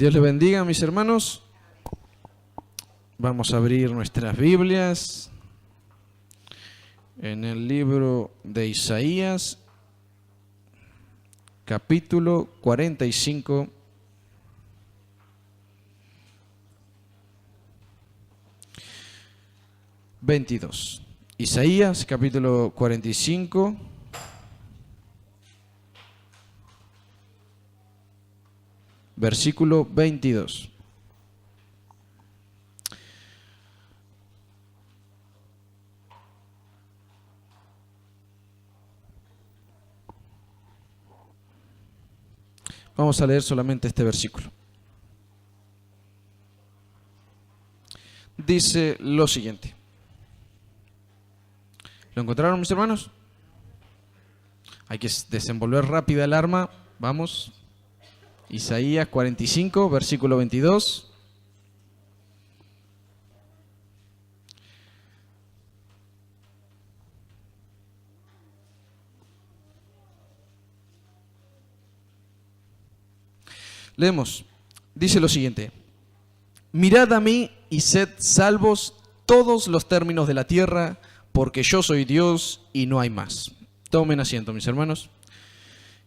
Dios les bendiga, mis hermanos. Vamos a abrir nuestras Biblias en el libro de Isaías, capítulo 45. Isaías, capítulo 45. Versículo 22. Vamos a leer solamente este versículo. Dice lo siguiente. ¿Lo encontraron, mis hermanos? Hay que desenvolver rápida el arma. Vamos. Isaías 45, versículo 22. Leemos. Dice lo siguiente. Mirad a mí y sed salvos todos los términos de la tierra, porque yo soy Dios y no hay más. Tomen asiento, mis hermanos.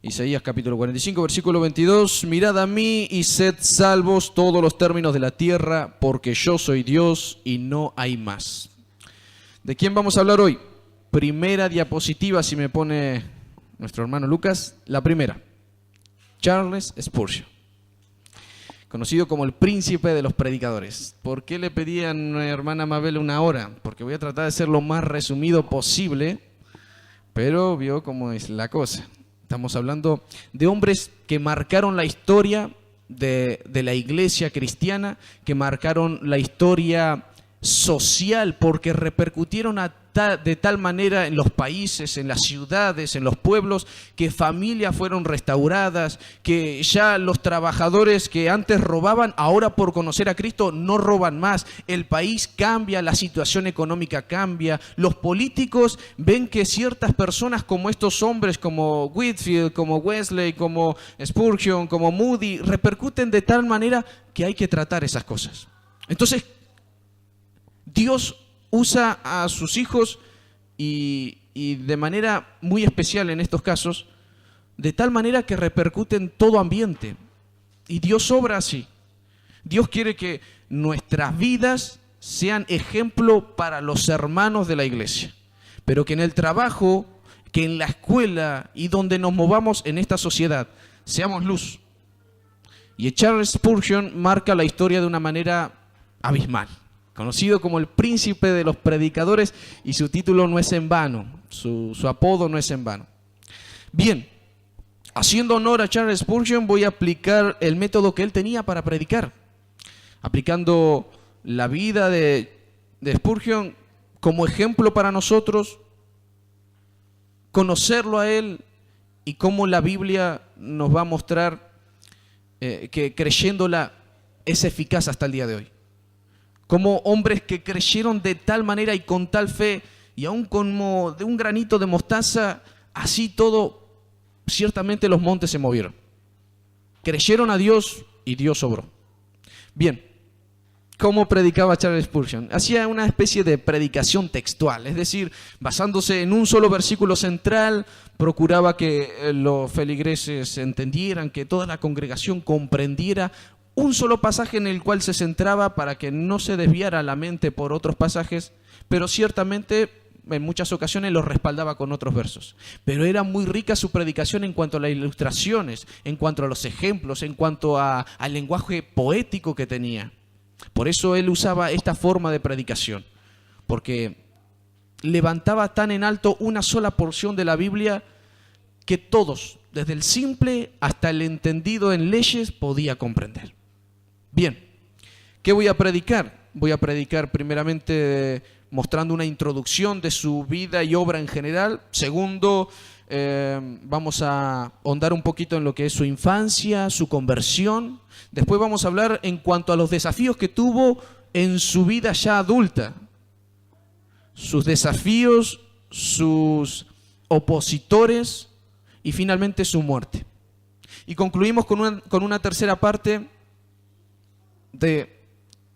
Isaías capítulo 45, versículo 22. Mirad a mí y sed salvos todos los términos de la tierra, porque yo soy Dios y no hay más. ¿De quién vamos a hablar hoy? Primera diapositiva, si me pone nuestro hermano Lucas. La primera. Charles Spurgeon, conocido como el príncipe de los predicadores. ¿Por qué le pedí a mi hermana Mabel una hora? Porque voy a tratar de ser lo más resumido posible, pero vio cómo es la cosa. Estamos hablando de hombres que marcaron la historia de la iglesia cristiana, que marcaron la historia social, porque repercutieron de tal manera en los países, en las ciudades, en los pueblos, que familias fueron restauradas, que ya los trabajadores que antes robaban, ahora por conocer a Cristo no roban más. El país cambia, la situación económica cambia, los políticos ven que ciertas personas como estos hombres, como Whitefield, como Wesley, como Spurgeon, como Moody, repercuten de tal manera que hay que tratar esas cosas. Entonces, Dios usa a sus hijos y de manera muy especial en estos casos, de tal manera que repercute en todo ambiente. Y Dios obra así. Dios quiere que nuestras vidas sean ejemplo para los hermanos de la iglesia, pero que en el trabajo, que en la escuela y donde nos movamos en esta sociedad, seamos luz. Y Charles Spurgeon marca la historia de una manera abismal. Conocido como el príncipe de los predicadores, y su título no es en vano, su apodo no es en vano. Bien, haciendo honor a Charles Spurgeon, voy a aplicar el método que él tenía para predicar, aplicando la vida de Spurgeon como ejemplo para nosotros, conocerlo a él y cómo la Biblia nos va a mostrar que creyéndola es eficaz hasta el día de hoy. Como hombres que creyeron de tal manera y con tal fe, y aún como de un granito de mostaza, así todo, ciertamente los montes se movieron. Creyeron a Dios y Dios obró. Bien, ¿cómo predicaba Charles Spurgeon? Hacía una especie de predicación textual, es decir, basándose en un solo versículo central, procuraba que los feligreses entendieran, que toda la congregación comprendiera un solo pasaje en el cual se centraba para que no se desviara la mente por otros pasajes, pero ciertamente en muchas ocasiones los respaldaba con otros versos. Pero era muy rica su predicación en cuanto a las ilustraciones, en cuanto a los ejemplos, en cuanto al lenguaje poético que tenía. Por eso él usaba esta forma de predicación, porque levantaba tan en alto una sola porción de la Biblia que todos, desde el simple hasta el entendido en leyes, podía comprender. Bien, ¿qué voy a predicar? Voy a predicar primeramente mostrando una introducción de su vida y obra en general. Segundo, vamos a ahondar un poquito en lo que es su infancia, su conversión. Después vamos a hablar en cuanto a los desafíos que tuvo en su vida ya adulta. Sus desafíos, sus opositores y finalmente su muerte. Y concluimos con una tercera parte de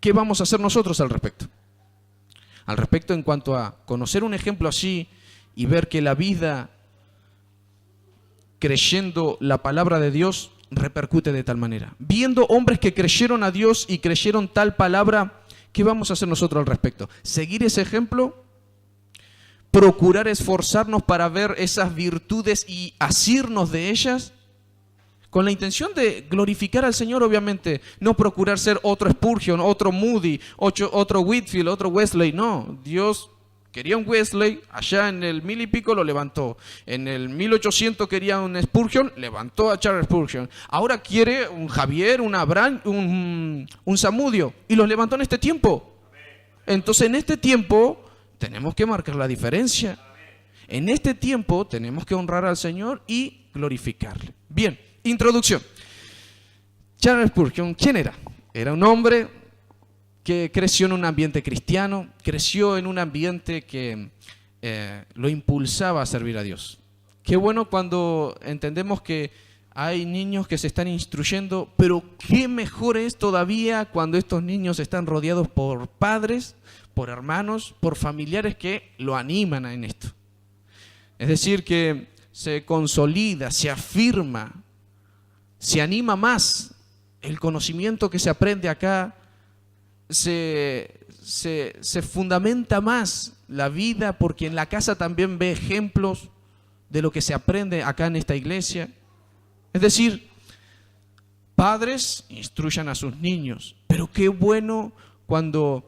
qué vamos a hacer nosotros al respecto. Al respecto en cuanto a conocer un ejemplo así y ver que la vida creyendo la palabra de Dios repercute de tal manera. Viendo hombres que creyeron a Dios y creyeron tal palabra, ¿qué vamos a hacer nosotros al respecto? ¿Seguir ese ejemplo? ¿Procurar esforzarnos para ver esas virtudes y asirnos de ellas? Con la intención de glorificar al Señor, obviamente. No procurar ser otro Spurgeon, otro Moody, otro Whitefield, otro Wesley. No, Dios quería un Wesley, allá en el 1000 y pico lo levantó. En el 1800 quería un Spurgeon, levantó a Charles Spurgeon. Ahora quiere un Javier, un Abraham, un Zamudio, y los levantó en este tiempo. Entonces en este tiempo tenemos que marcar la diferencia. En este tiempo tenemos que honrar al Señor y glorificarle. Bien, introducción. Charles Spurgeon, ¿quién era? Era un hombre que creció en un ambiente cristiano, creció en un ambiente que lo impulsaba a servir a Dios. Qué bueno cuando entendemos que hay niños que se están instruyendo, pero qué mejor es todavía cuando estos niños están rodeados por padres, por hermanos, por familiares que lo animan en esto. Es decir, que se consolida, se afirma, se anima más el conocimiento que se aprende acá, se fundamenta más la vida, porque en la casa también ve ejemplos de lo que se aprende acá en esta iglesia. Es decir, padres instruyan a sus niños, pero qué bueno cuando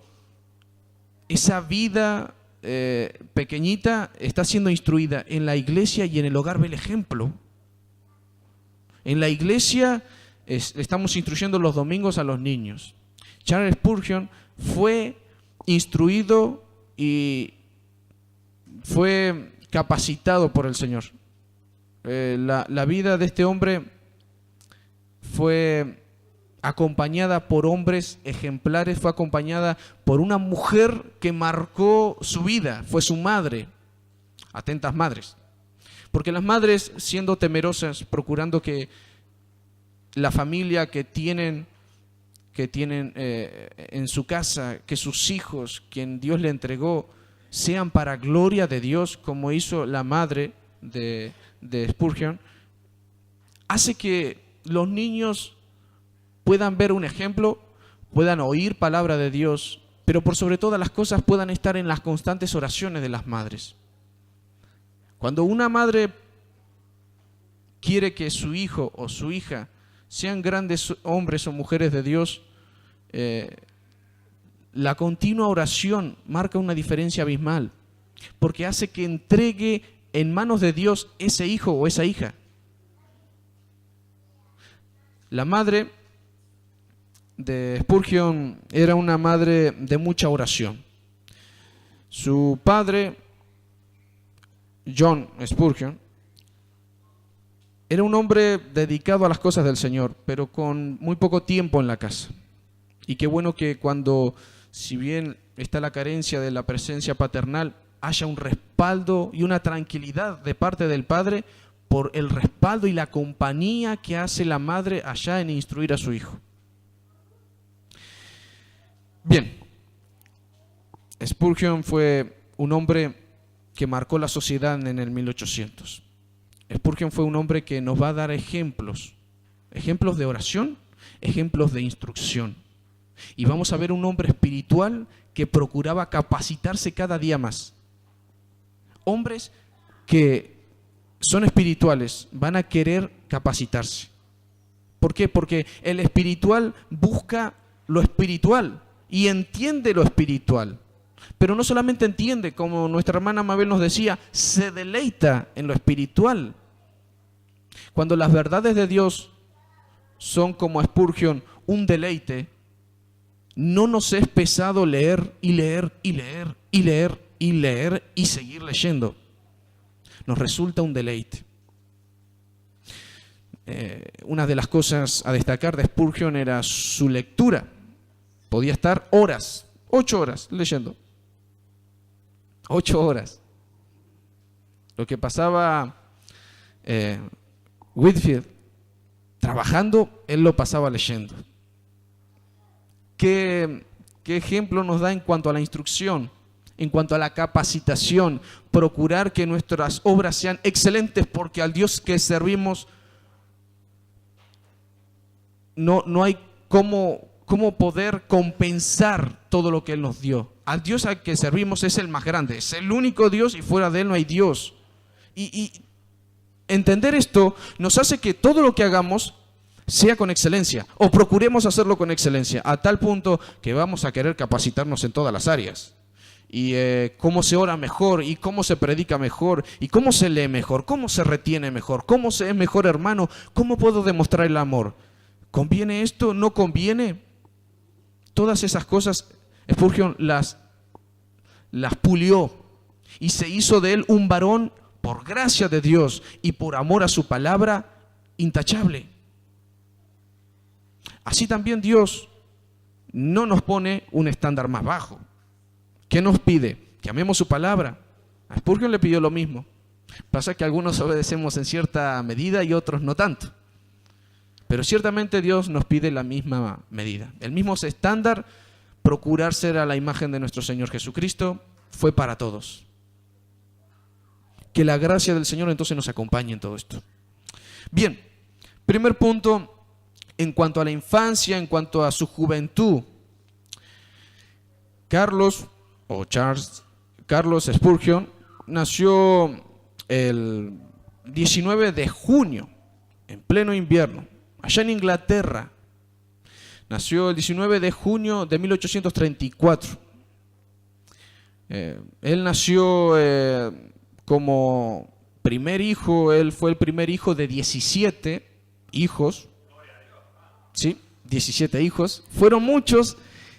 esa vida pequeñita está siendo instruida en la iglesia y en el hogar ve el ejemplo. En la iglesia estamos instruyendo los domingos a los niños. Charles Spurgeon fue instruido y fue capacitado por el Señor. La vida de este hombre fue acompañada por hombres ejemplares, fue acompañada por una mujer que marcó su vida, fue su madre. Atentas madres. Porque las madres, siendo temerosas, procurando que la familia que tienen en su casa, que sus hijos, quien Dios le entregó, sean para gloria de Dios, como hizo la madre de Spurgeon, hace que los niños puedan ver un ejemplo, puedan oír palabra de Dios, pero por sobre todas las cosas puedan estar en las constantes oraciones de las madres. Cuando una madre quiere que su hijo o su hija sean grandes hombres o mujeres de Dios, la continua oración marca una diferencia abismal, porque hace que entregue en manos de Dios ese hijo o esa hija. La madre de Spurgeon era una madre de mucha oración. Su padre, John Spurgeon, era un hombre dedicado a las cosas del Señor, pero con muy poco tiempo en la casa. Y qué bueno que cuando, si bien está la carencia de la presencia paternal, haya un respaldo y una tranquilidad de parte del padre por el respaldo y la compañía que hace la madre allá en instruir a su hijo. Bien, Spurgeon fue un hombre que marcó la sociedad en el 1800. Spurgeon fue un hombre que nos va a dar ejemplos de oración, ejemplos de instrucción. Y vamos a ver un hombre espiritual que procuraba capacitarse cada día más. Hombres que son espirituales van a querer capacitarse. ¿Por qué? Porque el espiritual busca lo espiritual y entiende lo espiritual. Pero no solamente entiende, como nuestra hermana Mabel nos decía, se deleita en lo espiritual. Cuando las verdades de Dios son como Spurgeon, un deleite, no nos es pesado leer y leer y leer y leer y leer y seguir leyendo. Nos resulta un deleite. Una de las cosas a destacar de Spurgeon era su lectura. Podía estar horas, 8 horas leyendo. 8 horas. Lo que pasaba Whitefield trabajando, él lo pasaba leyendo. ¿Qué ejemplo nos da en cuanto a la instrucción, en cuanto a la capacitación? Procurar que nuestras obras sean excelentes, porque al Dios que servimos no hay cómo poder compensar todo lo que Él nos dio. Al Dios al que servimos es el más grande, es el único Dios y fuera de Él no hay Dios. Y entender esto nos hace que todo lo que hagamos sea con excelencia, o procuremos hacerlo con excelencia, a tal punto que vamos a querer capacitarnos en todas las áreas. Y cómo se ora mejor, y cómo se predica mejor, y cómo se lee mejor, cómo se retiene mejor, cómo se es mejor hermano, cómo puedo demostrar el amor. ¿Conviene esto? ¿No conviene? Todas esas cosas Spurgeon las pulió y se hizo de él un varón por gracia de Dios y por amor a su palabra intachable. Así también Dios no nos pone un estándar más bajo. ¿Qué nos pide? Que amemos su palabra. A Spurgeon le pidió lo mismo. Pasa que algunos obedecemos en cierta medida y otros no tanto. Pero ciertamente Dios nos pide la misma medida. El mismo estándar, procurar ser a la imagen de nuestro Señor Jesucristo, fue para todos. Que la gracia del Señor entonces nos acompañe en todo esto. Bien, primer punto, en cuanto a la infancia, en cuanto a su juventud. Charles Spurgeon nació el 19 de junio, en pleno invierno, allá en Inglaterra. Nació el 19 de junio de 1834. Él nació como primer hijo, él fue el primer hijo de 17 hijos. Sí, 17 hijos. Fueron muchos,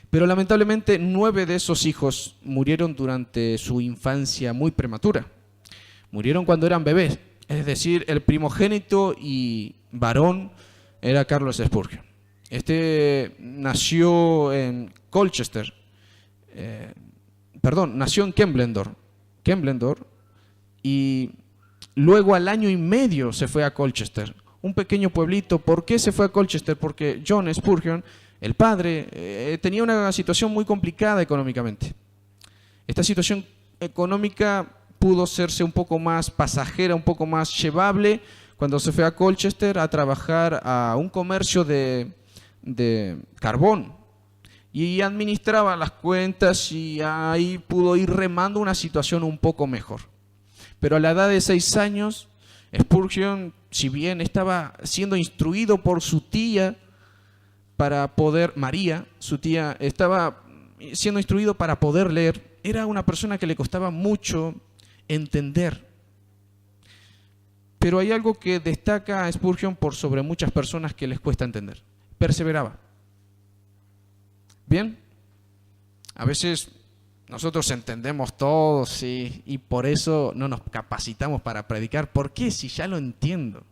pero lamentablemente 9 de esos hijos murieron durante su infancia muy prematura. Murieron cuando eran bebés. Es decir, el primogénito y varón era Charles Spurgeon. Este nació en Colchester, nació en Kemblendor, y luego al año y medio se fue a Colchester, un pequeño pueblito. ¿Por qué se fue a Colchester? Porque John Spurgeon, el padre, tenía una situación muy complicada económicamente. Esta situación económica pudo hacerse un poco más pasajera, un poco más llevable, cuando se fue a Colchester a trabajar a un comercio de carbón, y administraba las cuentas, y ahí pudo ir remando una situación un poco mejor. Pero a la edad de 6 años, Spurgeon, si bien estaba siendo instruido por su tía para poder, María, su tía, estaba siendo instruido para poder leer, era una persona que le costaba mucho entender. Pero hay algo que destaca a Spurgeon por sobre muchas personas que les cuesta entender: perseveraba. Bien, a veces nosotros entendemos todo, sí, y por eso no nos capacitamos para predicar. ¿Por qué? Si ya lo entiendo.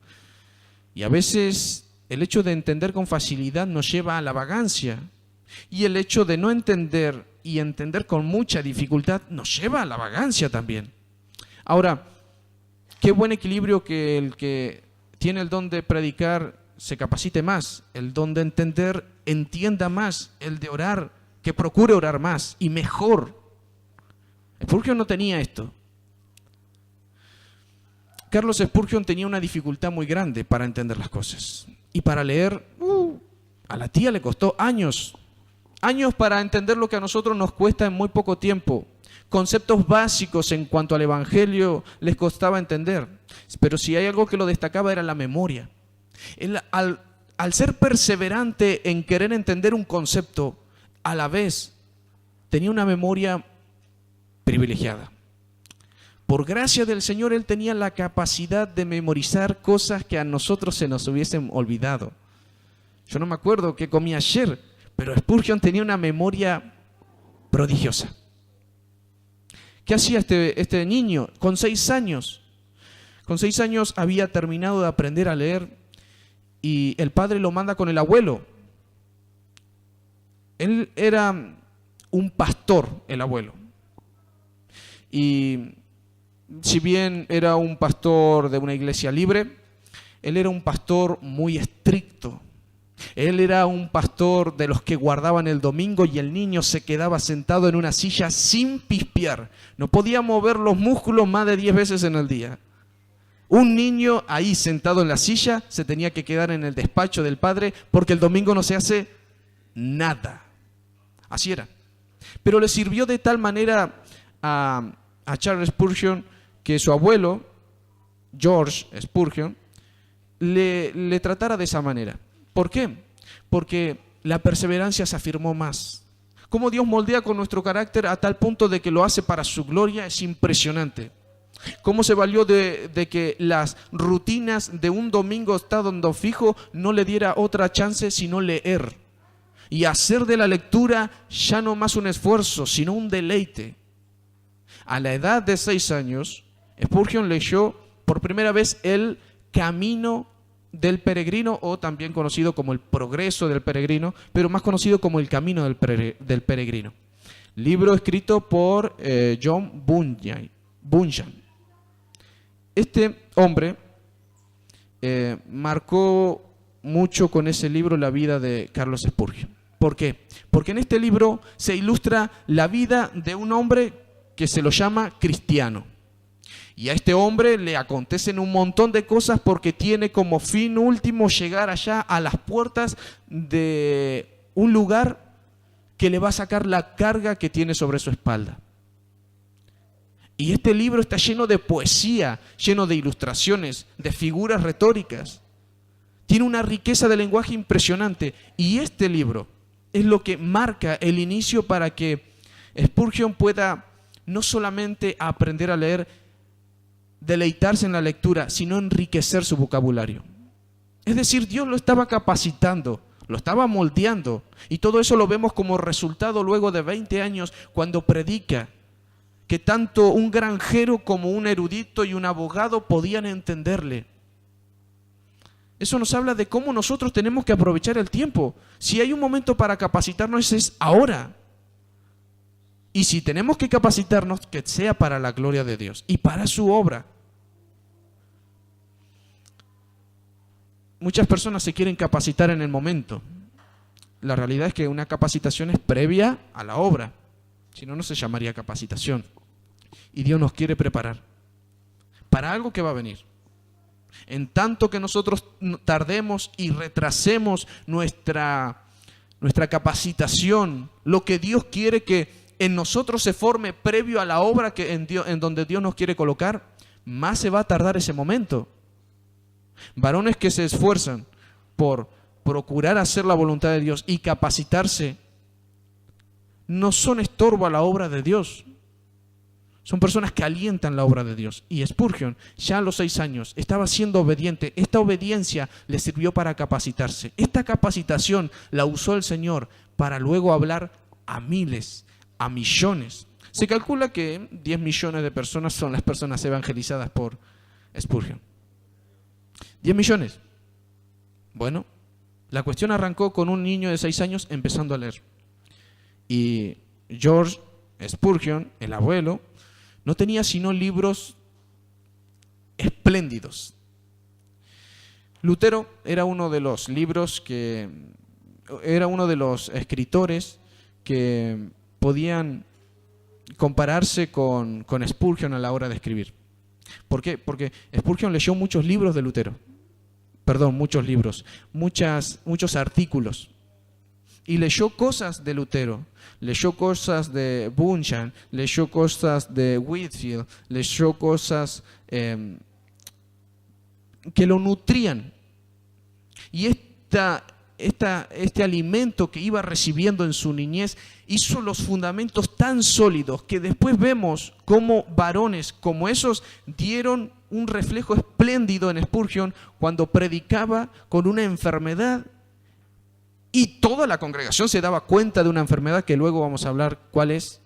Y a veces el hecho de entender con facilidad nos lleva a la vagancia, y el hecho de no entender y entender con mucha dificultad nos lleva a la vagancia también. Ahora, qué buen equilibrio que el que tiene el don de predicar se capacite más, el don de entender entienda más, el de orar que procure orar más y mejor. Spurgeon no tenía esto. Charles Spurgeon tenía una dificultad muy grande para entender las cosas. Y para leer, a la tía le costó años para entender lo que a nosotros nos cuesta en muy poco tiempo. Conceptos básicos en cuanto al Evangelio les costaba entender. Pero si hay algo que lo destacaba era la memoria. Él, al ser perseverante en querer entender un concepto, a la vez tenía una memoria privilegiada. Por gracia del Señor, él tenía la capacidad de memorizar cosas que a nosotros se nos hubiesen olvidado. Yo no me acuerdo qué comí ayer, pero Spurgeon tenía una memoria prodigiosa. ¿Qué hacía este niño? Con 6 años. Con 6 años había terminado de aprender a leer, y el padre lo manda con el abuelo. Él era un pastor, el abuelo. Y si bien era un pastor de una iglesia libre, él era un pastor muy estricto. Él era un pastor de los que guardaban el domingo y el niño se quedaba sentado en una silla sin pispear. No podía mover los músculos más de 10 veces en el día. Un niño ahí sentado en la silla se tenía que quedar en el despacho del padre porque el domingo no se hace nada. Así era. Pero le sirvió de tal manera a Charles Spurgeon que su abuelo, George Spurgeon, le tratara de esa manera. ¿Por qué? Porque la perseverancia se afirmó más. Cómo Dios moldea con nuestro carácter a tal punto de que lo hace para su gloria es impresionante. Cómo se valió de que las rutinas de un domingo estando fijo no le diera otra chance sino leer. Y hacer de la lectura ya no más un esfuerzo, sino un deleite. A la edad de 6 años, Spurgeon leyó por primera vez el Camino del Peregrino, o también conocido como el Progreso del Peregrino, pero más conocido como el Camino del Peregrino. Libro escrito por John Bunyan. Este hombre marcó mucho con ese libro la vida de Carlos Spurgeon. ¿Por qué? Porque en este libro se ilustra la vida de un hombre que se lo llama cristiano. Y a este hombre le acontecen un montón de cosas porque tiene como fin último llegar allá a las puertas de un lugar que le va a sacar la carga que tiene sobre su espalda. Y este libro está lleno de poesía, lleno de ilustraciones, de figuras retóricas. Tiene una riqueza de lenguaje impresionante. Y este libro es lo que marca el inicio para que Spurgeon pueda no solamente aprender a leer, deleitarse en la lectura, sino enriquecer su vocabulario. Es decir, Dios lo estaba capacitando, lo estaba moldeando, y todo eso lo vemos como resultado luego de 20 años cuando predica, que tanto un granjero como un erudito y un abogado podían entenderle. Eso nos habla de cómo nosotros tenemos que aprovechar el tiempo. Si hay un momento para capacitarnos es ahora. Y si tenemos que capacitarnos, que sea para la gloria de Dios y para su obra. Muchas personas se quieren capacitar en el momento. La realidad es que una capacitación es previa a la obra. Si no, no se llamaría capacitación. Y Dios nos quiere preparar para algo que va a venir. En tanto que nosotros tardemos y retrasemos nuestra capacitación, lo que Dios quiere que en nosotros se forme previo a la obra que en donde Dios nos quiere colocar, más se va a tardar ese momento. Varones que se esfuerzan por procurar hacer la voluntad de Dios y capacitarse, no son estorbo a la obra de Dios. Son personas que alientan la obra de Dios. Y Spurgeon, ya a los 6 años, estaba siendo obediente. Esta obediencia le sirvió para capacitarse. Esta capacitación la usó el Señor para luego hablar a miles, a millones. Se calcula que 10 millones de personas son las personas evangelizadas por Spurgeon. 10 millones. Bueno, la cuestión arrancó con un niño de 6 años empezando a leer. Y George Spurgeon, el abuelo, no tenía sino libros espléndidos. Lutero era uno de los escritores que podían compararse con Spurgeon a la hora de escribir. ¿Por qué? Porque Spurgeon leyó muchos libros de Lutero. Muchos artículos. Y leyó cosas de Lutero, leyó cosas de Bunyan, leyó cosas de Whitefield, leyó cosas que lo nutrían. Y este alimento que iba recibiendo en su niñez hizo los fundamentos tan sólidos que después vemos cómo varones como esos dieron un reflejo espléndido en Spurgeon cuando predicaba con una enfermedad y toda la congregación se daba cuenta de una enfermedad que luego vamos a hablar cuál es,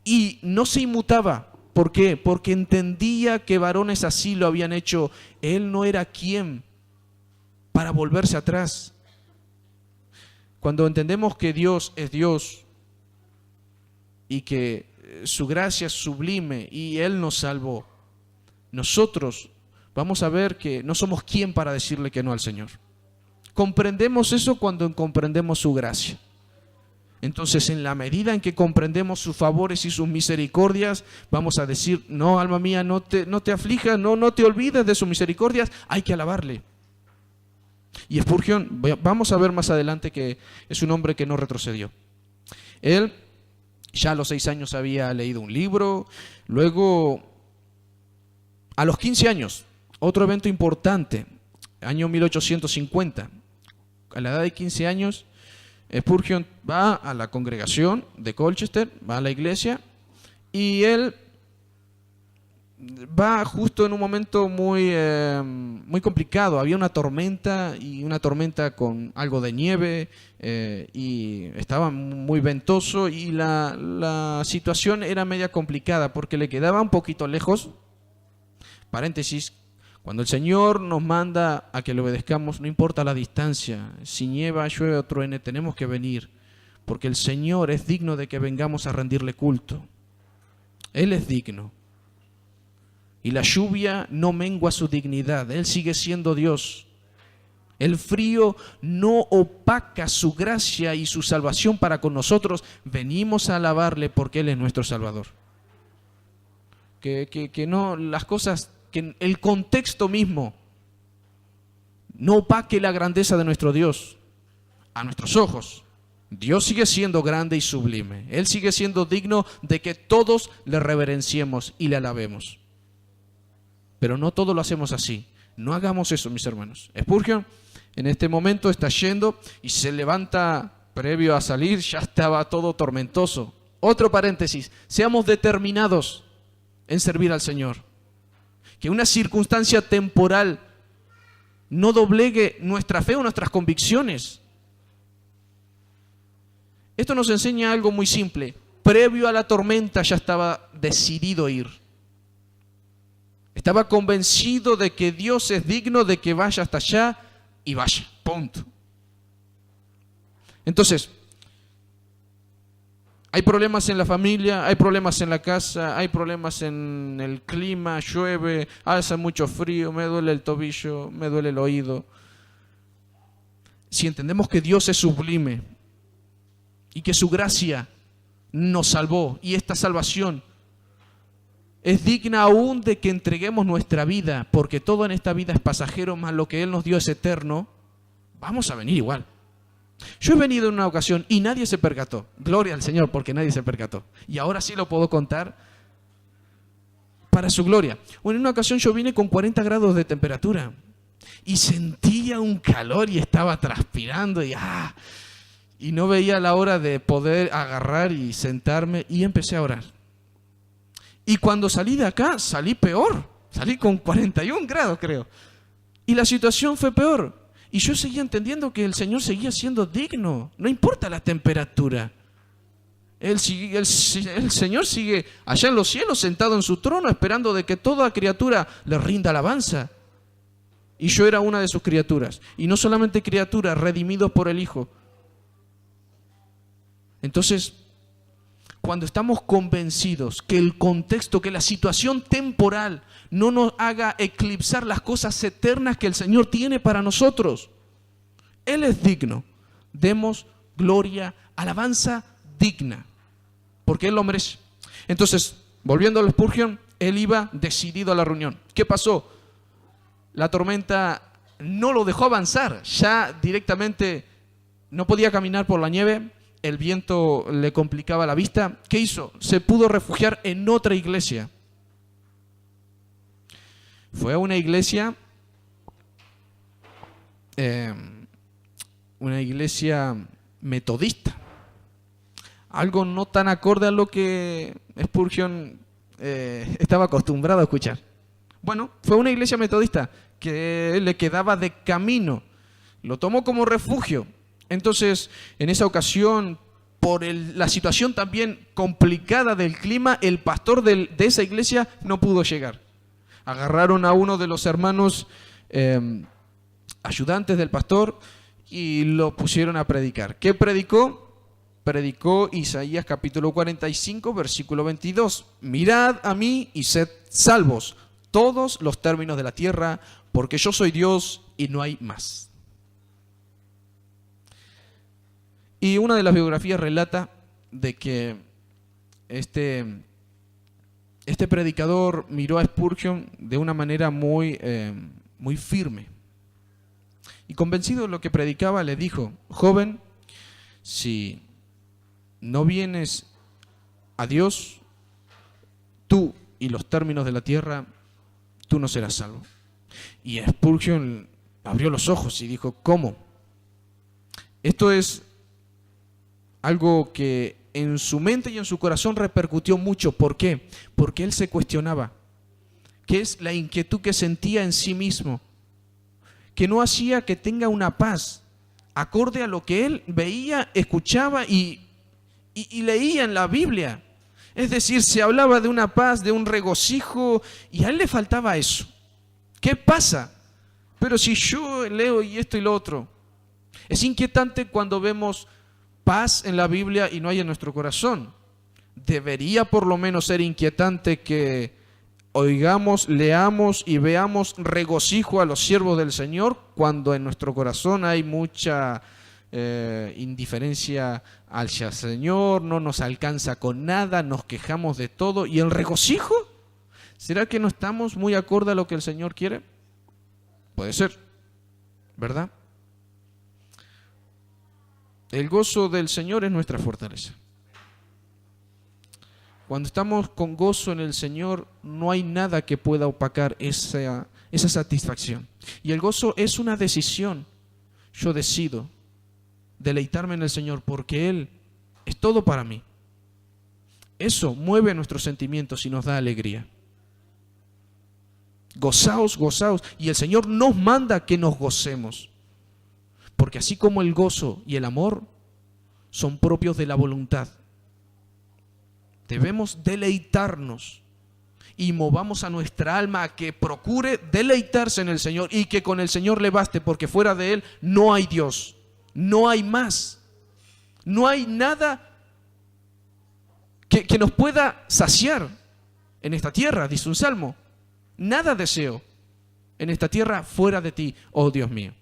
y no se inmutaba. ¿Por qué? Porque entendía que varones así lo habían hecho. Él no era quien para volverse atrás. Cuando entendemos que Dios es Dios y que su gracia es sublime y Él nos salvó, nosotros vamos a ver que no somos quien para decirle que no al Señor. Comprendemos eso cuando comprendemos su gracia. Entonces, en la medida en que comprendemos sus favores y sus misericordias, vamos a decir, no, alma mía, no te aflijas, no te olvides de sus misericordias, hay que alabarle. Y Spurgeon, vamos a ver más adelante que es un hombre que no retrocedió. Él ya a los 6 años había leído un libro, luego a los 15 años, otro evento importante, año 1850, a la edad de 15 años, Spurgeon va a la congregación de Colchester, va a la iglesia, y él va justo en un momento muy complicado. Había una tormenta, y una tormenta con algo de nieve, y estaba muy ventoso, y la situación era media complicada porque le quedaba un poquito lejos. Paréntesis, cuando el Señor nos manda a que le obedezcamos, no importa la distancia, si nieva, llueve o truene, tenemos que venir, porque el Señor es digno de que vengamos a rendirle culto. Él es digno. Y la lluvia no mengua su dignidad, Él sigue siendo Dios. El frío no opaca su gracia y su salvación para con nosotros. Venimos a alabarle porque Él es nuestro Salvador. Que no las cosas, que el contexto mismo no opaque la grandeza de nuestro Dios a nuestros ojos. Dios sigue siendo grande y sublime. Él sigue siendo digno de que todos le reverenciemos y le alabemos. Pero no todo lo hacemos así. No hagamos eso, mis hermanos. Spurgeon en este momento está yendo y se levanta previo a salir, ya estaba todo tormentoso. Otro paréntesis, seamos determinados en servir al Señor. Que una circunstancia temporal no doblegue nuestra fe o nuestras convicciones. Esto nos enseña algo muy simple. Previo a la tormenta ya estaba decidido a ir. Estaba convencido de que Dios es digno de que vaya hasta allá y vaya, punto. Entonces, hay problemas en la familia, hay problemas en la casa, hay problemas en el clima, llueve, hace mucho frío, me duele el tobillo, me duele el oído. Si entendemos que Dios es sublime y que su gracia nos salvó y esta salvación es digna aún de que entreguemos nuestra vida, porque todo en esta vida es pasajero, más lo que Él nos dio es eterno, vamos a venir igual. Yo he venido en una ocasión y nadie se percató. Gloria al Señor, porque nadie se percató. Y ahora sí lo puedo contar para su gloria. Bueno, en una ocasión yo vine con 40 grados de temperatura y sentía un calor y estaba transpirando y no veía la hora de poder agarrar y sentarme y empecé a orar. Y cuando salí de acá, salí peor. Salí con 41 grados, creo. Y la situación fue peor. Y yo seguía entendiendo que el Señor seguía siendo digno. No importa la temperatura. El Señor sigue allá en los cielos, sentado en su trono, esperando de que toda criatura le rinda alabanza. Y yo era una de sus criaturas. Y no solamente criaturas, redimidos por el Hijo. Entonces, cuando estamos convencidos que el contexto, que la situación temporal no nos haga eclipsar las cosas eternas que el Señor tiene para nosotros, Él es digno. Demos gloria, alabanza digna, porque Él lo merece. Entonces, volviendo al Spurgeon, él iba decidido a la reunión. ¿Qué pasó? La tormenta no lo dejó avanzar, ya directamente no podía caminar por la nieve. El viento le complicaba la vista. ¿Qué hizo? Se pudo refugiar en otra iglesia. Fue a una iglesia metodista. Algo no tan acorde a lo que Spurgeon estaba acostumbrado a escuchar. Bueno, fue a una iglesia metodista que le quedaba de camino. Lo tomó como refugio. Entonces, en esa ocasión, por la situación también complicada del clima, el pastor de esa iglesia no pudo llegar. Agarraron a uno de los hermanos ayudantes del pastor y lo pusieron a predicar. ¿Qué predicó? Predicó Isaías capítulo 45, versículo 22. Mirad a mí y sed salvos, todos los términos de la tierra, porque yo soy Dios y no hay más. Y una de las biografías relata de que este predicador miró a Spurgeon de una manera muy firme. Y convencido de lo que predicaba, le dijo: joven, si no vienes a Dios, tú y los términos de la tierra, tú no serás salvo. Y Spurgeon abrió los ojos y dijo: ¿cómo? Esto es algo que en su mente y en su corazón repercutió mucho. ¿Por qué? Porque él se cuestionaba qué es la inquietud que sentía en sí mismo, que no hacía que tenga una paz acorde a lo que él veía, escuchaba y leía en la Biblia. Es decir, se hablaba de una paz, de un regocijo, y a él le faltaba eso. ¿Qué pasa? Pero si yo leo y esto y lo otro. Es inquietante cuando vemos paz en la Biblia y no hay en nuestro corazón. Debería por lo menos ser inquietante que oigamos, leamos y veamos regocijo a los siervos del Señor cuando en nuestro corazón hay mucha indiferencia hacia el Señor, no nos alcanza con nada, nos quejamos de todo. ¿Y el regocijo? ¿Será que no estamos muy acorde a lo que el Señor quiere? Puede ser, ¿verdad? El gozo del Señor es nuestra fortaleza. Cuando estamos con gozo en el Señor, no hay nada que pueda opacar esa satisfacción. Y el gozo es una decisión. Yo decido deleitarme en el Señor porque Él es todo para mí. Eso mueve nuestros sentimientos y nos da alegría. Gozaos, gozaos. Y el Señor nos manda que nos gocemos. Porque así como el gozo y el amor son propios de la voluntad, debemos deleitarnos y movamos a nuestra alma a que procure deleitarse en el Señor y que con el Señor le baste, porque fuera de Él no hay Dios, no hay más, no hay nada que nos pueda saciar en esta tierra, dice un salmo. Nada deseo en esta tierra fuera de ti, oh Dios mío.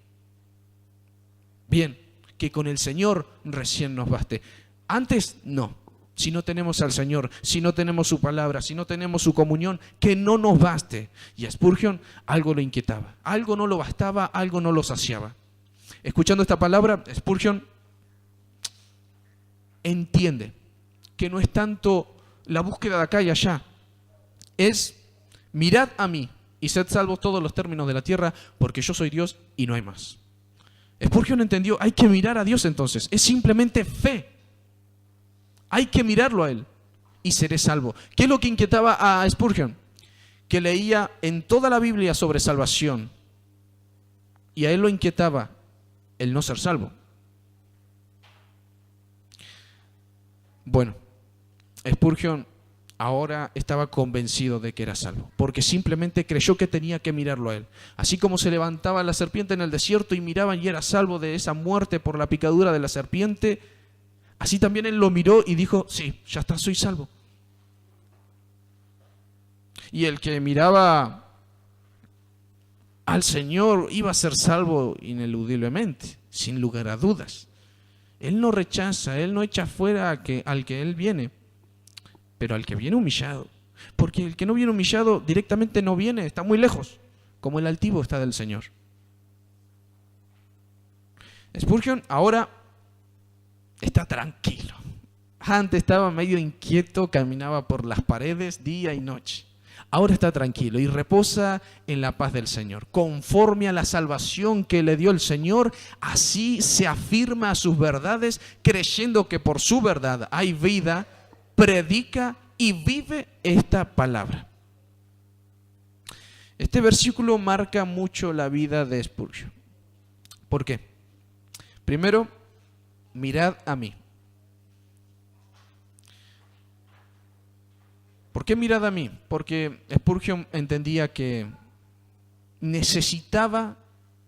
Bien, que con el Señor recién nos baste. Antes no. Si no tenemos al Señor, si no tenemos su palabra, si no tenemos su comunión, que no nos baste. Y a Spurgeon algo lo inquietaba, algo no lo bastaba, algo no lo saciaba. Escuchando esta palabra, Spurgeon entiende que no es tanto la búsqueda de acá y allá, es: mirad a mí y sed salvos todos los términos de la tierra, porque yo soy Dios y no hay más. Spurgeon entendió, hay que mirar a Dios entonces, es simplemente fe. Hay que mirarlo a Él y seré salvo. ¿Qué es lo que inquietaba a Spurgeon? Que leía en toda la Biblia sobre salvación y a él lo inquietaba el no ser salvo. Bueno, Spurgeon ahora estaba convencido de que era salvo, porque simplemente creyó que tenía que mirarlo a Él. Así como se levantaba la serpiente en el desierto y miraban y era salvo de esa muerte por la picadura de la serpiente, así también él lo miró y dijo: sí, ya está, soy salvo. Y el que miraba al Señor iba a ser salvo ineludiblemente, sin lugar a dudas. Él no rechaza, Él no echa fuera al que Él viene, pero al que viene humillado. Porque el que no viene humillado directamente no viene, está muy lejos, como el altivo está del Señor. Spurgeon ahora está tranquilo. Antes estaba medio inquieto, caminaba por las paredes día y noche. Ahora está tranquilo y reposa en la paz del Señor. Conforme a la salvación que le dio el Señor, así se afirma a sus verdades, creyendo que por su verdad hay vida, predica y vive esta palabra. Este versículo marca mucho la vida de Spurgeon. ¿Por qué? Primero, mirad a mí. ¿Por qué mirad a mí? Porque Spurgeon entendía que necesitaba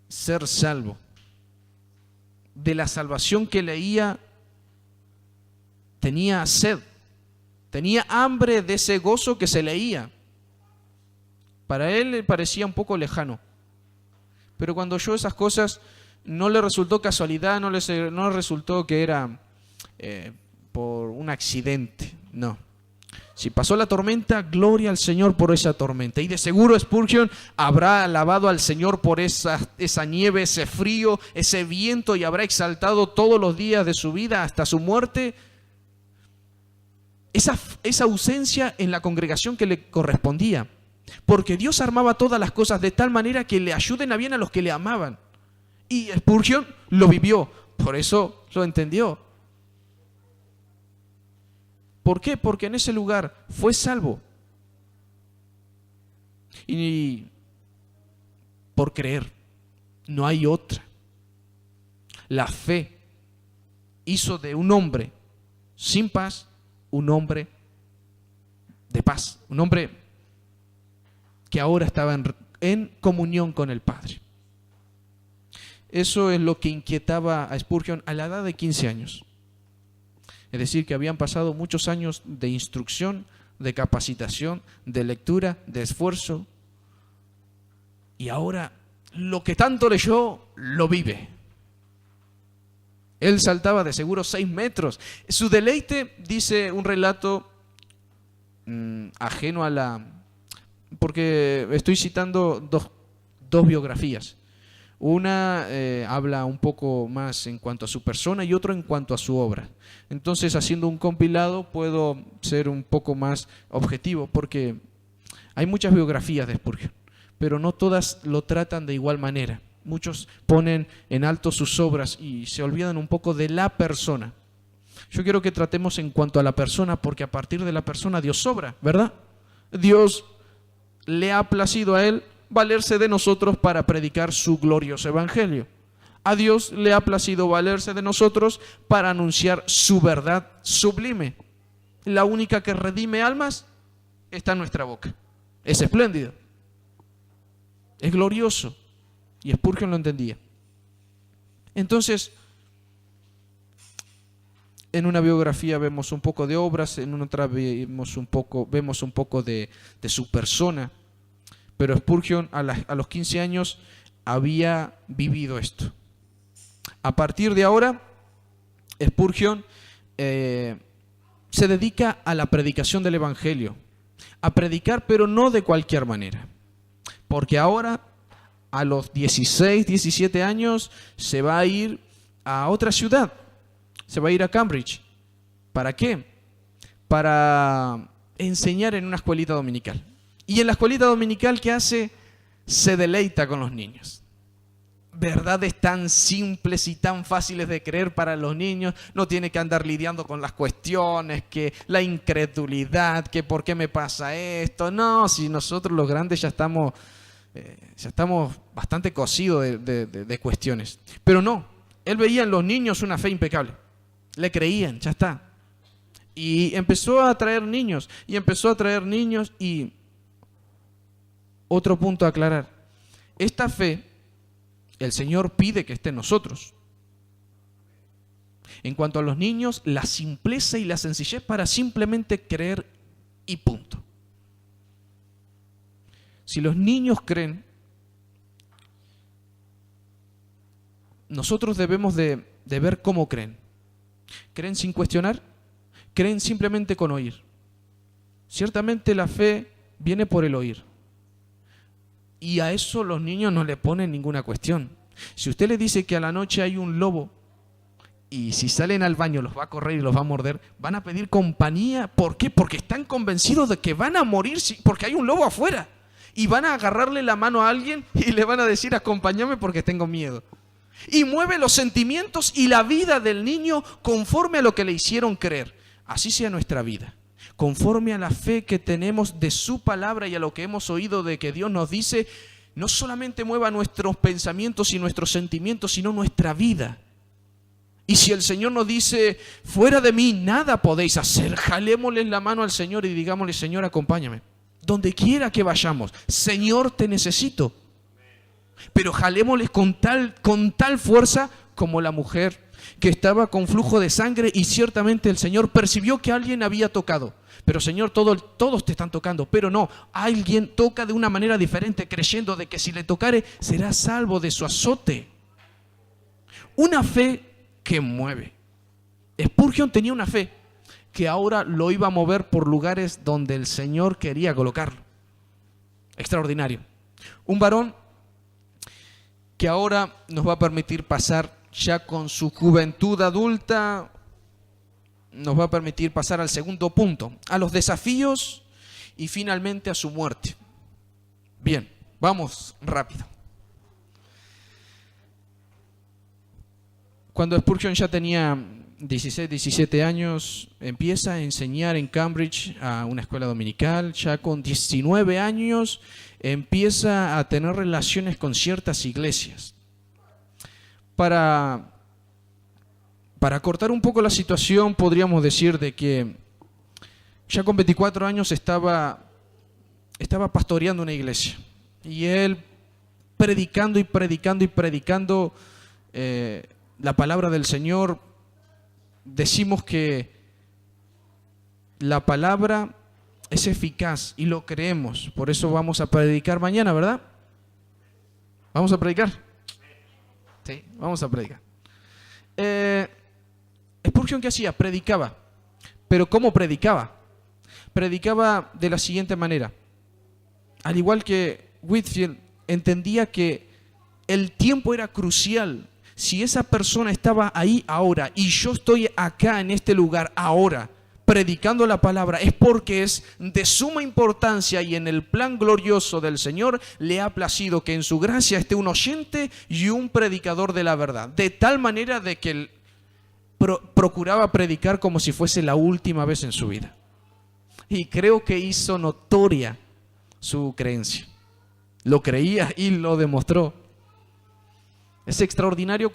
ser salvo. De la salvación que leía, tenía sed, tenía hambre de ese gozo que se leía. Para él le parecía un poco lejano. Pero cuando oyó esas cosas, no le resultó casualidad, no le resultó que era por un accidente, no. Si pasó la tormenta, gloria al Señor por esa tormenta. Y de seguro Spurgeon habrá alabado al Señor por esa nieve, ese frío, ese viento, y habrá exaltado todos los días de su vida hasta su muerte esa ausencia en la congregación que le correspondía. Porque Dios armaba todas las cosas de tal manera que le ayuden a bien a los que le amaban. Y Spurgeon lo vivió, por eso lo entendió. ¿Por qué? Porque en ese lugar fue salvo. Y por creer, no hay otra. La fe hizo de un hombre sin paz un hombre de paz, un hombre que ahora estaba en comunión con el Padre. Eso es lo que inquietaba a Spurgeon a la edad de 15 años. Es decir, que habían pasado muchos años de instrucción, de capacitación, de lectura, de esfuerzo. Y ahora lo que tanto leyó, lo vive. Él saltaba de seguro 6 metros. Su deleite, dice un relato ajeno a la... Porque estoy citando dos biografías. Una habla un poco más en cuanto a su persona y otro en cuanto a su obra. Entonces, haciendo un compilado, puedo ser un poco más objetivo, porque hay muchas biografías de Spurgeon, pero no todas lo tratan de igual manera. Muchos ponen en alto sus obras y se olvidan un poco de la persona. Yo quiero que tratemos en cuanto a la persona, porque a partir de la persona Dios obra, ¿verdad? Dios le ha placido a Él valerse de nosotros para predicar su glorioso evangelio. A Dios le ha placido valerse de nosotros para anunciar su verdad sublime. La única que redime almas está en nuestra boca. Es espléndido, es glorioso, y Spurgeon lo entendía. Entonces, en una biografía vemos un poco de obras, en otra vemos un poco de su persona. Pero Spurgeon a los 15 años había vivido esto. A partir de ahora, Spurgeon se dedica a la predicación del Evangelio. A predicar, pero no de cualquier manera. Porque ahora, a los 16, 17 años, se va a ir a otra ciudad. Se va a ir a Cambridge. ¿Para qué? Para enseñar en una escuelita dominical. Y en la escuelita dominical, ¿qué hace? Se deleita con los niños. Verdades tan simples y tan fáciles de creer para los niños. No tiene que andar lidiando con las cuestiones, que la incredulidad, que por qué me pasa esto. No, si nosotros los grandes ya estamos bastante cocidos de cuestiones. Pero no, él veía en los niños una fe impecable. Le creían, ya está. Y empezó a traer niños, y otro punto a aclarar. Esta fe, el Señor pide que esté en nosotros. En cuanto a los niños, la simpleza y la sencillez para simplemente creer y punto. Si los niños creen, nosotros debemos de ver cómo creen. ¿Creen sin cuestionar? ¿Creen simplemente con oír? Ciertamente la fe viene por el oír. Y a eso los niños no le ponen ninguna cuestión. Si usted le dice que a la noche hay un lobo y si salen al baño los va a correr y los va a morder, van a pedir compañía. ¿Por qué? Porque están convencidos de que van a morir porque hay un lobo afuera. Y van a agarrarle la mano a alguien y le van a decir: acompáñame porque tengo miedo. Y mueve los sentimientos y la vida del niño conforme a lo que le hicieron creer. Así sea nuestra vida. Conforme a la fe que tenemos de su palabra y a lo que hemos oído de que Dios nos dice, no solamente mueva nuestros pensamientos y nuestros sentimientos, sino nuestra vida. Y si el Señor nos dice: fuera de mí nada podéis hacer, jalémosle la mano al Señor y digámosle: Señor, acompáñame. Donde quiera que vayamos, Señor, te necesito. Pero jalémosle con tal fuerza como la mujer que estaba con flujo de sangre, y ciertamente el Señor percibió que alguien había tocado. Pero Señor, todos te están tocando, pero no, alguien toca de una manera diferente, creyendo de que si le tocare será salvo de su azote. Una fe que mueve. Spurgeon tenía una fe que ahora lo iba a mover por lugares donde el Señor quería colocarlo. Extraordinario. Un varón que ahora nos va a permitir pasar ya con su juventud adulta, nos va a permitir pasar al segundo punto, a los desafíos y finalmente a su muerte. Bien, vamos rápido. Cuando Spurgeon ya tenía 16, 17 años, empieza a enseñar en Cambridge a una escuela dominical. Ya con 19 años empieza a tener relaciones con ciertas iglesias. Para cortar un poco la situación, podríamos decir de que ya con 24 años estaba pastoreando una iglesia. Y él predicando y predicando y predicando la palabra del Señor. Decimos que la palabra es eficaz y lo creemos. Por eso vamos a predicar mañana, ¿verdad? ¿Vamos a predicar? Sí, vamos a predicar. Spurgeon, ¿qué hacía? Predicaba. ¿Pero cómo predicaba? Predicaba de la siguiente manera. Al igual que Whitefield, entendía que el tiempo era crucial. Si esa persona estaba ahí ahora y yo estoy acá en este lugar ahora predicando la palabra, es porque es de suma importancia y en el plan glorioso del Señor le ha placido que en su gracia esté un oyente y un predicador de la verdad. De tal manera de que él procuraba predicar como si fuese la última vez en su vida. Y creo que hizo notoria su creencia. Lo creía y lo demostró. Es extraordinario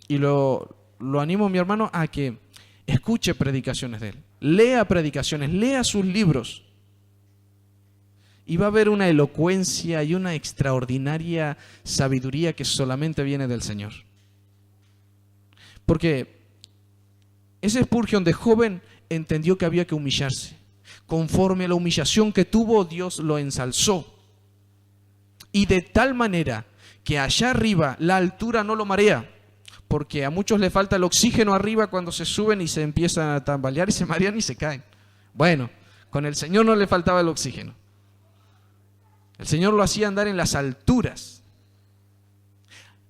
y lo animo, mi hermano, a que escuche predicaciones de él, lea predicaciones, lea sus libros, y va a ver una elocuencia y una extraordinaria sabiduría que solamente viene del Señor. Porque ese Spurgeon de joven entendió que había que humillarse. Conforme a la humillación que tuvo, Dios lo ensalzó. Y de tal manera que allá arriba la altura no lo marea, porque a muchos le falta el oxígeno arriba cuando se suben y se empiezan a tambalear y se marean y se caen. Bueno, con el Señor no le faltaba el oxígeno. El Señor lo hacía andar en las alturas,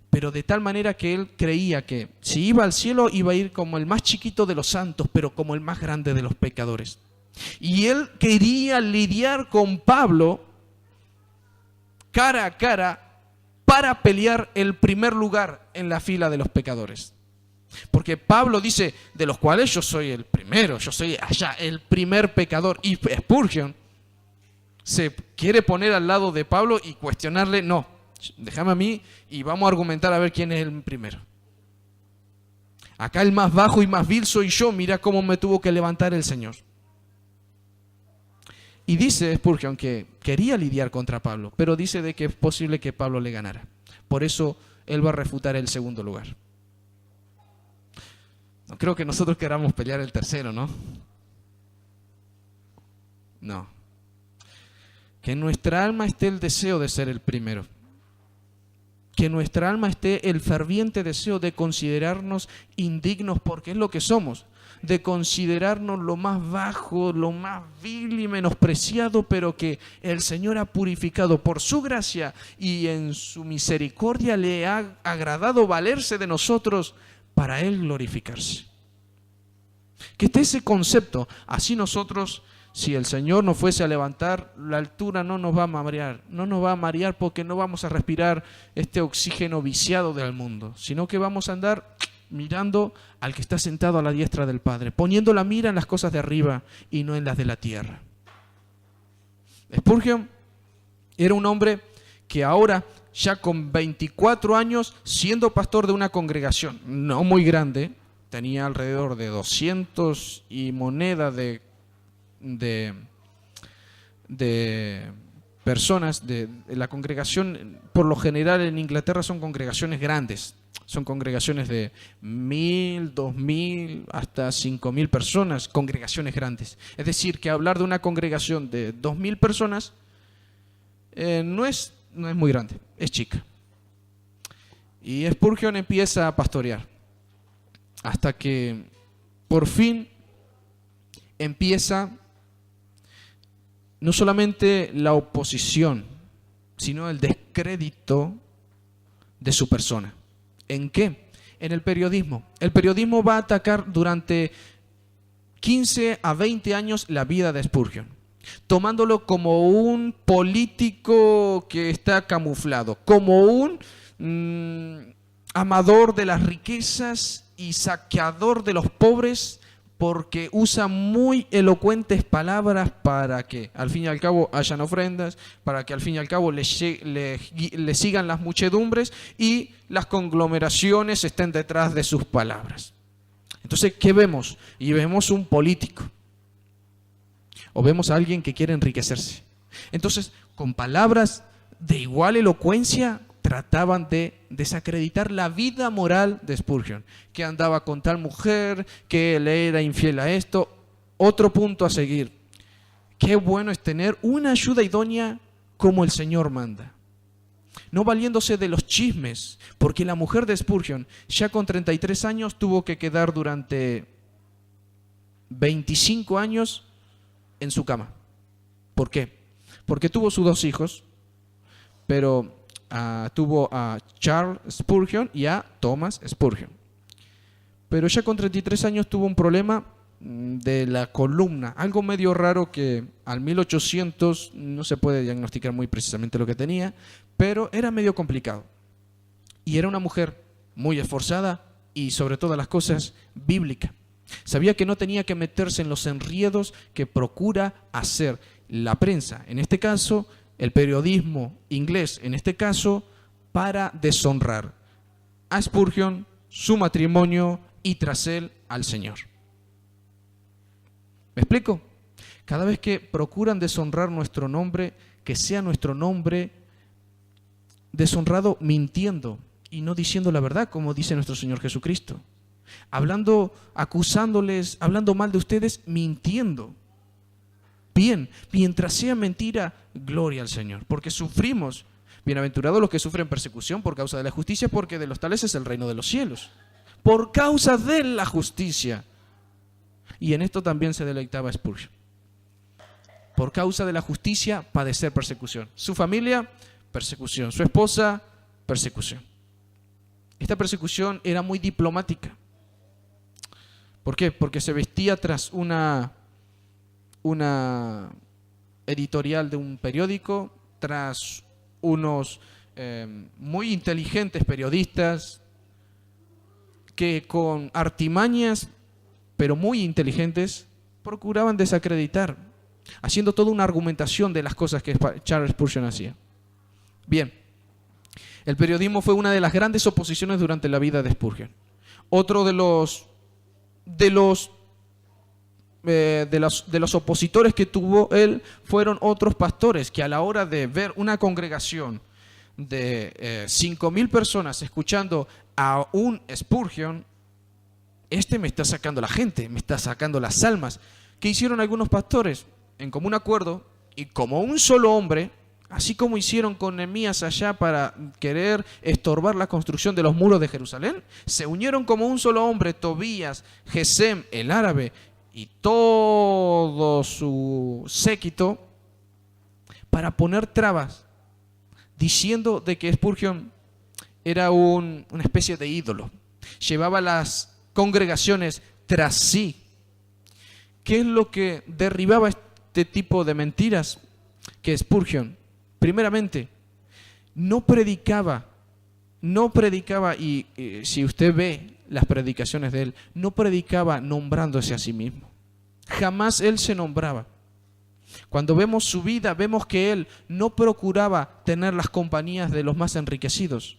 pero de tal manera que él creía que si iba al cielo iba a ir como el más chiquito de los santos, pero como el más grande de los pecadores. Y él quería lidiar con Pablo cara a cara para pelear el primer lugar en la fila de los pecadores. Porque Pablo dice, de los cuales yo soy el primero, yo soy allá el primer pecador. Y Spurgeon se quiere poner al lado de Pablo y cuestionarle, no, déjame a mí y vamos a argumentar a ver quién es el primero. Acá el más bajo y más vil soy yo, mira cómo me tuvo que levantar el Señor. Y dice Spurgeon que quería lidiar contra Pablo, pero dice de que es posible que Pablo le ganara. Por eso él va a refutar el segundo lugar. No creo que nosotros queramos pelear el tercero, ¿no? No. Que en nuestra alma esté el deseo de ser el primero. Que en nuestra alma esté el ferviente deseo de considerarnos indignos, porque es lo que somos. De considerarnos lo más bajo, lo más vil y menospreciado, pero que el Señor ha purificado por su gracia y en su misericordia le ha agradado valerse de nosotros para Él glorificarse. Que esté ese concepto, así nosotros, si el Señor nos fuese a levantar, la altura no nos va a marear, no nos va a marear porque no vamos a respirar este oxígeno viciado del mundo, sino que vamos a andar mirando al que está sentado a la diestra del Padre, poniendo la mira en las cosas de arriba y no en las de la tierra. Spurgeon era un hombre que ahora, ya con 24 años, siendo pastor de una congregación no muy grande, tenía alrededor de 200 y moneda de personas de la congregación. Por lo general en Inglaterra son congregaciones grandes. Son congregaciones de 1.000, 2.000, hasta 5.000 personas, congregaciones grandes. Es decir, que hablar de una congregación de 2.000 personas no es muy grande, es chica. Y Spurgeon empieza a pastorear hasta que por fin empieza no solamente la oposición, sino el descrédito de su persona. ¿En qué? En el periodismo. El periodismo va a atacar durante 15 a 20 años la vida de Spurgeon, tomándolo como un político que está camuflado, como un amador de las riquezas y saqueador de los pobres, porque usa muy elocuentes palabras para que al fin y al cabo hayan ofrendas, para que al fin y al cabo le sigan las muchedumbres y las conglomeraciones estén detrás de sus palabras. Entonces, ¿qué vemos? Y vemos un político, o vemos a alguien que quiere enriquecerse. Entonces, con palabras de igual elocuencia, trataban de desacreditar la vida moral de Spurgeon, que andaba con tal mujer, que le era infiel a esto. Otro punto a seguir: qué bueno es tener una ayuda idónea como el Señor manda, no valiéndose de los chismes, porque la mujer de Spurgeon, ya con 33 años, tuvo que quedar durante 25 años en su cama. ¿Por qué? Porque tuvo sus 2 hijos, pero tuvo a Charles Spurgeon y a Thomas Spurgeon. Pero ya con 33 años tuvo un problema de la columna, algo medio raro que al 1800 no se puede diagnosticar muy precisamente lo que tenía, pero era medio complicado. Y era una mujer muy esforzada y, sobre todas las cosas, bíblica. Sabía que no tenía que meterse en los enriedos que procura hacer la prensa, en este caso el periodismo inglés, en este caso, para deshonrar a Spurgeon, su matrimonio y tras él al Señor. ¿Me explico? Cada vez que procuran deshonrar nuestro nombre, que sea nuestro nombre deshonrado mintiendo y no diciendo la verdad, como dice nuestro Señor Jesucristo. Hablando, acusándoles, hablando mal de ustedes, mintiendo. Bien, mientras sea mentira, gloria al Señor, porque sufrimos. Bienaventurados los que sufren persecución por causa de la justicia, porque de los tales es el reino de los cielos. Por causa de la justicia. Y en esto también se deleitaba Spurgeon. Por causa de la justicia, padecer persecución. Su familia, persecución. Su esposa, persecución. Esta persecución era muy diplomática. ¿Por qué? Porque se vestía tras una editorial de un periódico, tras unos muy inteligentes periodistas que con artimañas, pero muy inteligentes, procuraban desacreditar, haciendo toda una argumentación de las cosas que Charles Spurgeon hacía. Bien, el periodismo fue una de las grandes oposiciones durante la vida de Spurgeon. Otro de los opositores que tuvo él fueron otros pastores que, a la hora de ver una congregación de 5,000 personas escuchando a un Spurgeon, me está sacando la gente, me está sacando las almas. ¿Qué hicieron algunos pastores? En común acuerdo y como un solo hombre, así como hicieron con Nehemías allá para querer estorbar la construcción de los muros de Jerusalén, se unieron como un solo hombre, Tobías, Gesem, el árabe, y todo su séquito, para poner trabas, diciendo de que Spurgeon era una especie de ídolo. Llevaba las congregaciones tras sí. ¿Qué es lo que derribaba este tipo de mentiras? Que Spurgeon, primeramente, no predicaba, y si usted ve las predicaciones de él, no predicaba nombrándose a sí mismo. Jamás él se nombraba. Cuando vemos su vida, vemos que él no procuraba tener las compañías de los más enriquecidos.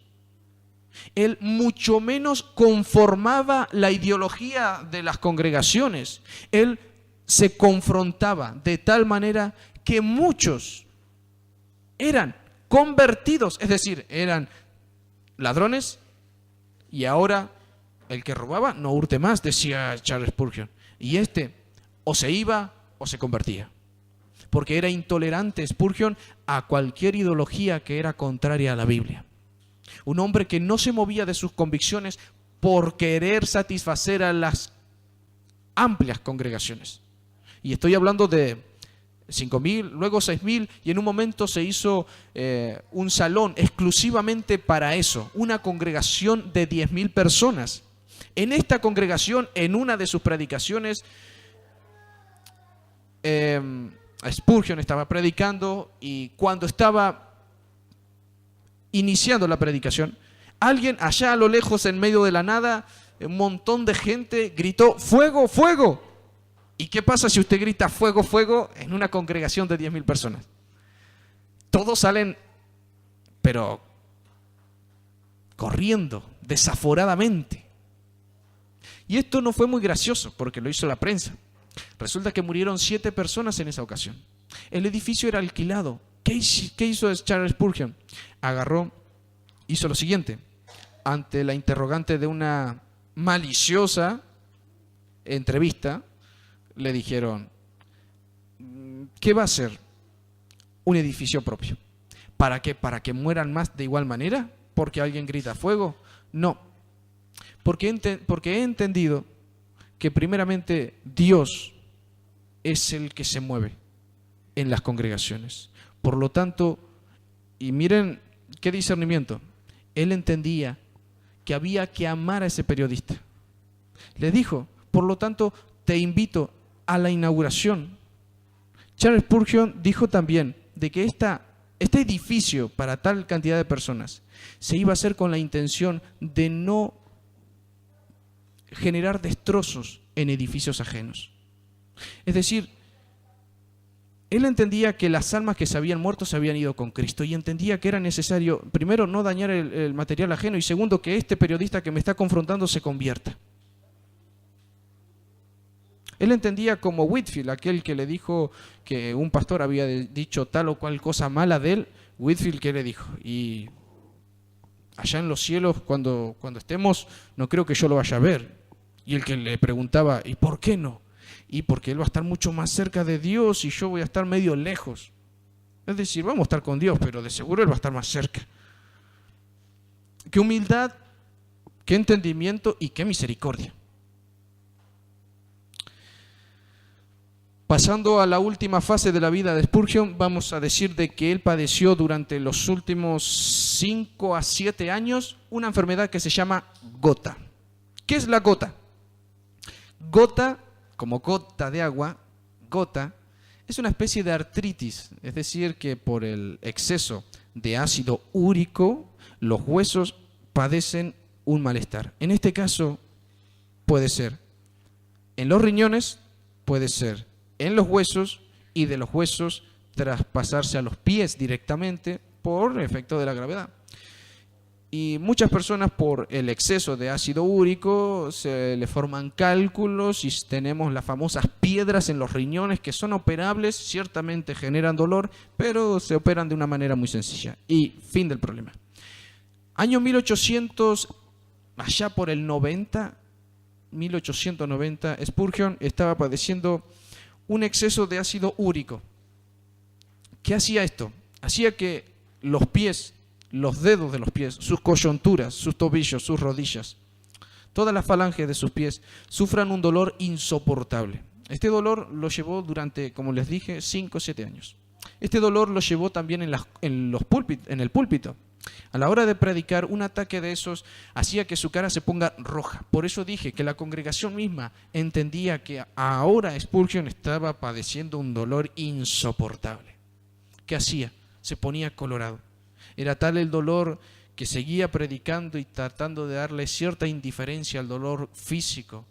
Él mucho menos conformaba la ideología de las congregaciones. Él se confrontaba de tal manera que muchos eran convertidos, es decir, eran ladrones, y ahora el que robaba no hurte más, decía Charles Spurgeon. Y o se iba o se convertía, porque era intolerante Spurgeon a cualquier ideología que era contraria a la Biblia. Un hombre que no se movía de sus convicciones por querer satisfacer a las amplias congregaciones. Y estoy hablando de 5.000, luego 6.000, y en un momento se hizo un salón exclusivamente para eso, una congregación de 10.000 personas. En esta congregación, en una de sus predicaciones, Spurgeon estaba predicando, y cuando estaba iniciando la predicación, alguien allá a lo lejos, en medio de la nada, un montón de gente gritó: ¡fuego, fuego! ¿Y qué pasa si usted grita fuego, fuego en una congregación de 10.000 personas? Todos salen, pero corriendo, desaforadamente. Y esto no fue muy gracioso porque lo hizo la prensa. Resulta que murieron 7 personas en esa ocasión. El edificio era alquilado. ¿Qué hizo Charles Spurgeon? Agarró, hizo lo siguiente. Ante la interrogante de una maliciosa entrevista, le dijeron: ¿qué va a hacer? Un edificio propio. ¿Para qué? ¿Para que mueran más de igual manera? ¿Porque alguien grita fuego? No. Porque he entendido que primeramente Dios es el que se mueve en las congregaciones. Por lo tanto, y miren qué discernimiento, él entendía que había que amar a ese periodista. Le dijo: por lo tanto, te invito a la inauguración. Charles Spurgeon dijo también de que este edificio para tal cantidad de personas se iba a hacer con la intención de no generar destrozos en edificios ajenos. Es decir, él entendía que las almas que se habían muerto se habían ido con Cristo, y entendía que era necesario, primero, no dañar el material ajeno, y segundo, que este periodista que me está confrontando se convierta. Él entendía como Whitefield, aquel que le dijo que un pastor había dicho tal o cual cosa mala de él. Whitefield, ¿qué le dijo? Y allá en los cielos, cuando estemos, no creo que yo lo vaya a ver. Y el que le preguntaba: ¿y por qué no? Y porque él va a estar mucho más cerca de Dios y yo voy a estar medio lejos. Es decir, vamos a estar con Dios, pero de seguro él va a estar más cerca. Qué humildad, qué entendimiento y qué misericordia. Pasando a la última fase de la vida de Spurgeon, vamos a decir de que él padeció durante los últimos 5 a 7 años una enfermedad que se llama gota. ¿Qué es la gota? Gota, como gota de agua, gota, es una especie de artritis, es decir, que por el exceso de ácido úrico, los huesos padecen un malestar. En este caso, puede ser en los riñones, puede ser en los huesos, y de los huesos traspasarse a los pies directamente por efecto de la gravedad. Y muchas personas, por el exceso de ácido úrico, se le forman cálculos y tenemos las famosas piedras en los riñones que son operables, ciertamente generan dolor, pero se operan de una manera muy sencilla. Y fin del problema. Año 1800, allá por el 1890, Spurgeon estaba padeciendo un exceso de ácido úrico. ¿Qué hacía esto? Hacía que los pies, los dedos de los pies, sus coyunturas, sus tobillos, sus rodillas, todas las falanges de sus pies sufran un dolor insoportable. Este dolor lo llevó durante, como les dije, 5 o 7 años. Este dolor lo llevó también en el púlpito. A la hora de predicar, un ataque de esos hacía que su cara se ponga roja. Por eso dije que la congregación misma entendía que ahora Spurgeon estaba padeciendo un dolor insoportable. ¿Qué hacía? Se ponía colorado. Era tal el dolor que seguía predicando y tratando de darle cierta indiferencia al dolor físico,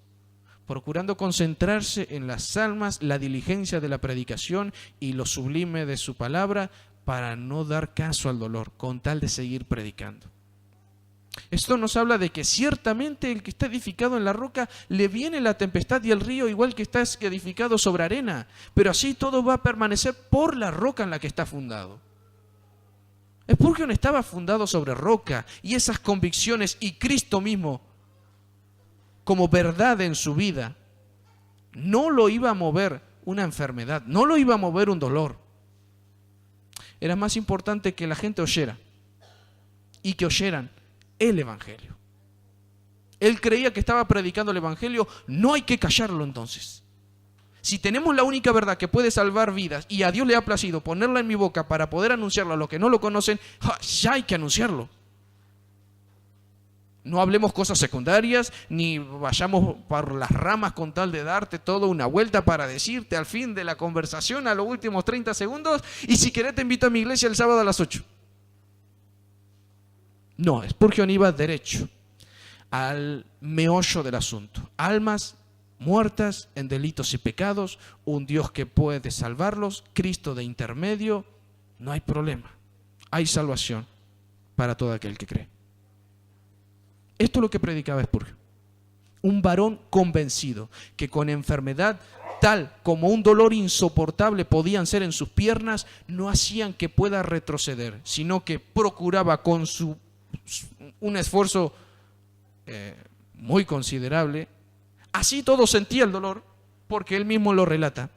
procurando concentrarse en las almas, la diligencia de la predicación y lo sublime de su palabra, para no dar caso al dolor, con tal de seguir predicando. Esto nos habla de que ciertamente el que está edificado en la roca le viene la tempestad y el río, igual que está edificado sobre arena, pero así todo va a permanecer por la roca en la que está fundado. Spurgeon estaba fundado sobre roca, y esas convicciones y Cristo mismo como verdad en su vida no lo iba a mover una enfermedad, no lo iba a mover un dolor. Era más importante que la gente oyera, y que oyeran el Evangelio. Él creía que estaba predicando el evangelio. No hay que callarlo entonces. Si tenemos la única verdad que puede salvar vidas y a Dios le ha placido ponerla en mi boca para poder anunciarla a los que no lo conocen, ya hay que anunciarlo. No hablemos cosas secundarias, ni vayamos por las ramas con tal de darte toda una vuelta para decirte al fin de la conversación, a los últimos 30 segundos, y si querés te invito a mi iglesia el sábado a las 8. No, Spurgeon iba derecho al meollo del asunto. Almas muertas en delitos y pecados, un Dios que puede salvarlos, Cristo de intermedio, no hay problema. Hay salvación para todo aquel que cree. Esto es lo que predicaba Spurgeon. Un varón convencido que con enfermedad tal como un dolor insoportable podían ser en sus piernas, no hacían que pueda retroceder, sino que procuraba con un esfuerzo muy considerable. Así todo sentía el dolor, porque él mismo lo relata.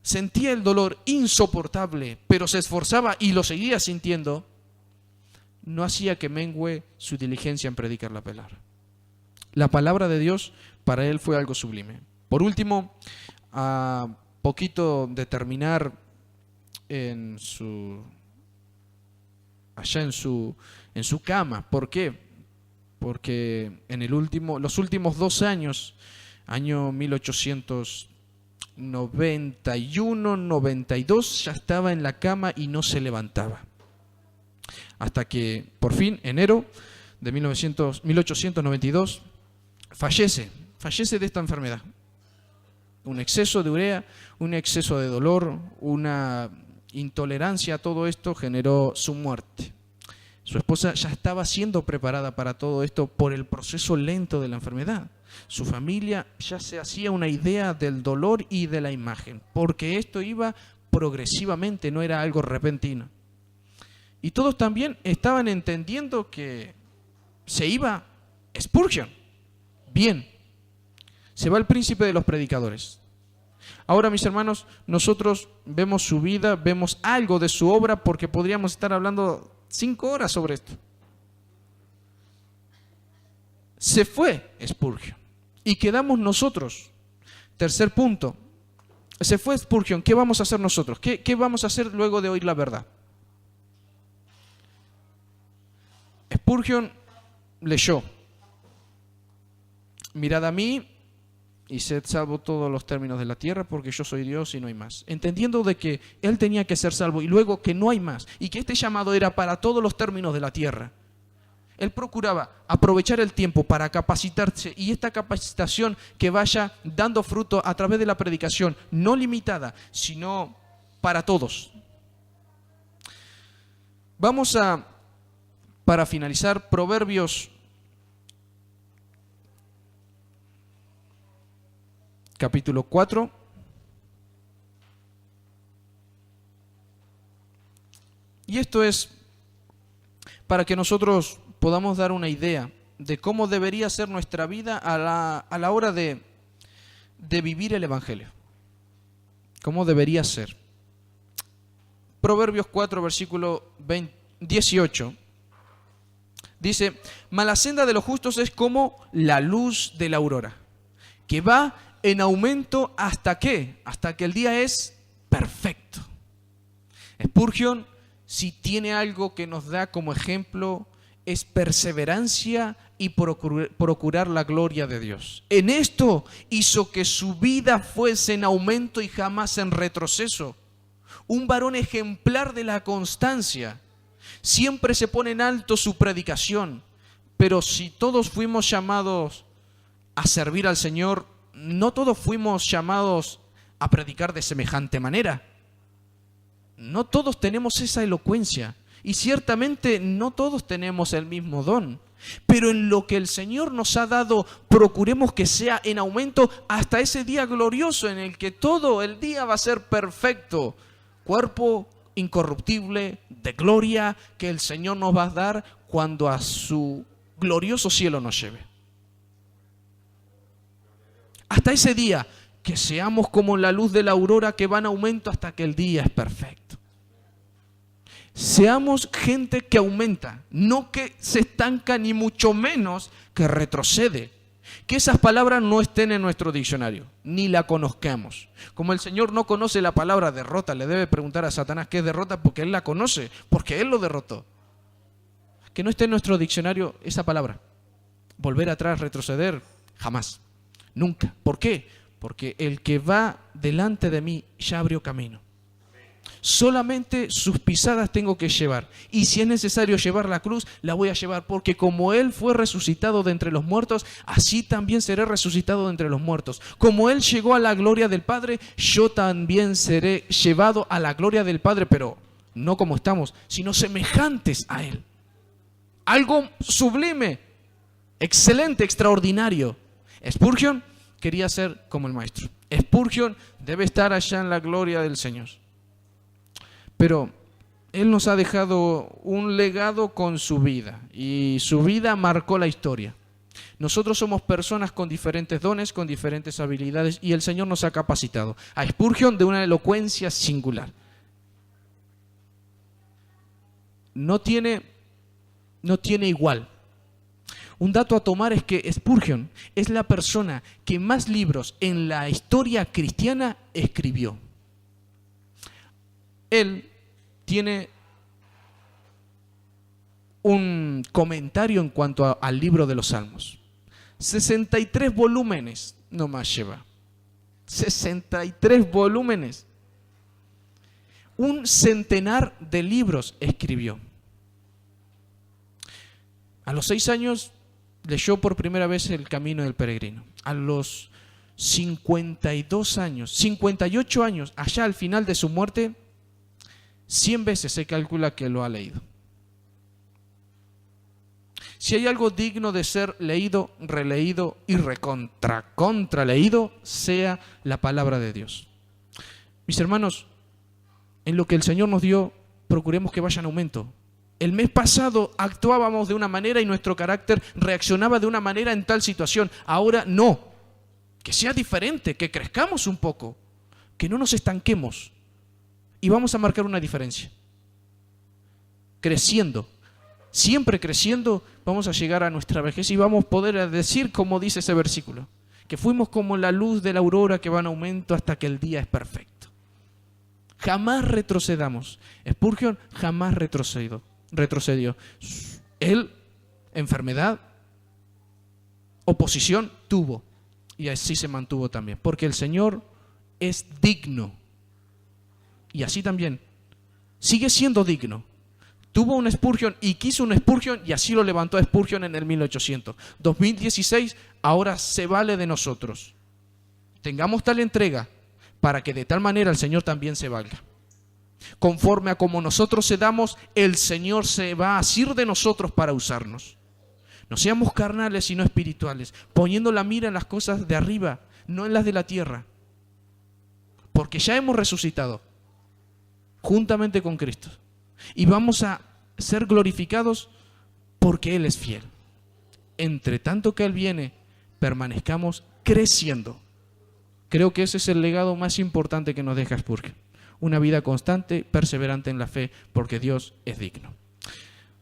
Sentía el dolor insoportable, pero se esforzaba y lo seguía sintiendo. No hacía que mengüe su diligencia en predicar la palabra. La palabra de Dios para él fue algo sublime. Por último, a poquito de terminar allá en su cama. ¿Por qué? Porque en los últimos 2 años, año 1891, 92, ya estaba en la cama y no se levantaba. Hasta que, por fin, enero de 1892, fallece de esta enfermedad. Un exceso de urea, un exceso de dolor, una intolerancia a todo esto generó su muerte. Su esposa ya estaba siendo preparada para todo esto por el proceso lento de la enfermedad. Su familia ya se hacía una idea del dolor y de la imagen, porque esto iba progresivamente, no era algo repentino. Y todos también estaban entendiendo que se iba Spurgeon. Bien, se va el príncipe de los predicadores. Ahora, mis hermanos, nosotros vemos su vida, vemos algo de su obra, porque podríamos estar hablando 5 horas sobre esto. Se fue Spurgeon y quedamos nosotros. Tercer punto, se fue Spurgeon, ¿qué vamos a hacer nosotros? ¿Qué vamos a hacer luego de oír la verdad? Spurgeon leyó: mirad a mí y sed salvo todos los términos de la tierra, porque yo soy Dios y no hay más. Entendiendo de que él tenía que ser salvo y luego que no hay más, y que este llamado era para todos los términos de la tierra. Él procuraba aprovechar el tiempo para capacitarse, y esta capacitación que vaya dando fruto a través de la predicación, no limitada, sino para todos. Vamos para finalizar, Proverbios capítulo 4. Y esto es para que nosotros podamos dar una idea de cómo debería ser nuestra vida a la hora de vivir el Evangelio. ¿Cómo debería ser? Proverbios 4, versículo 18. Dice: mas la senda de los justos es como la luz de la aurora, que va en aumento hasta ¿qué? Hasta que el día es perfecto. Spurgeon, si tiene algo que nos da como ejemplo, es perseverancia y procurar la gloria de Dios. En esto hizo que su vida fuese en aumento y jamás en retroceso. Un varón ejemplar de la constancia. Siempre se pone en alto su predicación, pero si todos fuimos llamados a servir al Señor, no todos fuimos llamados a predicar de semejante manera. No todos tenemos esa elocuencia y ciertamente no todos tenemos el mismo don. Pero en lo que el Señor nos ha dado, procuremos que sea en aumento hasta ese día glorioso en el que todo el día va a ser perfecto. Cuerpo incorruptible, de gloria, que el Señor nos va a dar cuando a su glorioso cielo nos lleve. Hasta ese día, que seamos como la luz de la aurora que va en aumento hasta que el día es perfecto. Seamos gente que aumenta, no que se estanca ni mucho menos que retrocede. Que esas palabras no estén en nuestro diccionario, ni la conozcamos. Como el Señor no conoce la palabra derrota, le debe preguntar a Satanás qué es derrota porque Él la conoce, porque Él lo derrotó. Que no esté en nuestro diccionario esa palabra. Volver atrás, retroceder, jamás, nunca. ¿Por qué? Porque el que va delante de mí ya abrió camino. Solamente sus pisadas tengo que llevar. Y si es necesario llevar la cruz, la voy a llevar. Porque como Él fue resucitado de entre los muertos, así también seré resucitado de entre los muertos. Como Él llegó a la gloria del Padre, yo también seré llevado a la gloria del Padre. Pero no como estamos, sino semejantes a Él. Algo sublime, excelente, extraordinario. Spurgeon quería ser como el maestro. Spurgeon debe estar allá en la gloria del Señor. Pero Él nos ha dejado un legado con su vida, y su vida marcó la historia. Nosotros somos personas con diferentes dones, con diferentes habilidades, y el Señor nos ha capacitado. A Spurgeon de una elocuencia singular. No tiene igual. Un dato a tomar es que Spurgeon es la persona que más libros en la historia cristiana escribió. Él tiene un comentario en cuanto al libro de los Salmos. 63 volúmenes nomás lleva. 63 volúmenes. Un centenar de libros escribió. A los 6 años leyó por primera vez El Camino del Peregrino. A los 52 años, 58 años, allá al final de su muerte, 100 veces se calcula que lo ha leído. Si hay algo digno de ser leído, releído y contraleído, sea la palabra de Dios. Mis hermanos, en lo que el Señor nos dio, procuremos que vaya en aumento. El mes pasado actuábamos de una manera y nuestro carácter reaccionaba de una manera en tal situación. Ahora no. Que sea diferente, que crezcamos un poco, que no nos estanquemos. Y vamos a marcar una diferencia. Creciendo, siempre creciendo, vamos a llegar a nuestra vejez y vamos a poder decir, como dice ese versículo, que fuimos como la luz de la aurora que va en aumento hasta que el día es perfecto. Jamás retrocedamos. Spurgeon jamás retrocedió. Él, enfermedad, oposición, tuvo. Y así se mantuvo también. Porque el Señor es digno. Y así también sigue siendo digno. Tuvo un Spurgeon y quiso un Spurgeon y así lo levantó a Spurgeon en el 1800. 2016 ahora se vale de nosotros. Tengamos tal entrega para que de tal manera el Señor también se valga. Conforme a como nosotros cedamos, el Señor se va a asir de nosotros para usarnos. No seamos carnales sino espirituales, poniendo la mira en las cosas de arriba, no en las de la tierra. Porque ya hemos resucitado juntamente con Cristo. Y vamos a ser glorificados porque Él es fiel. Entre tanto que Él viene, permanezcamos creciendo. Creo que ese es el legado más importante que nos deja Spurgeon. Una vida constante, perseverante en la fe, porque Dios es digno.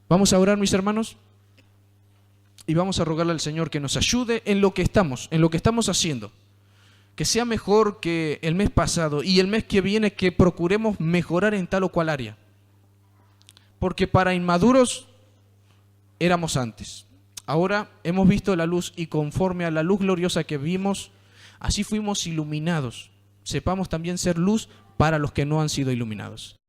Vamos a orar, mis hermanos, y vamos a rogarle al Señor que nos ayude en lo que estamos haciendo. Que sea mejor que el mes pasado y el mes que viene, que procuremos mejorar en tal o cual área. Porque para inmaduros éramos antes. Ahora hemos visto la luz y conforme a la luz gloriosa que vimos, así fuimos iluminados. Sepamos también ser luz para los que no han sido iluminados.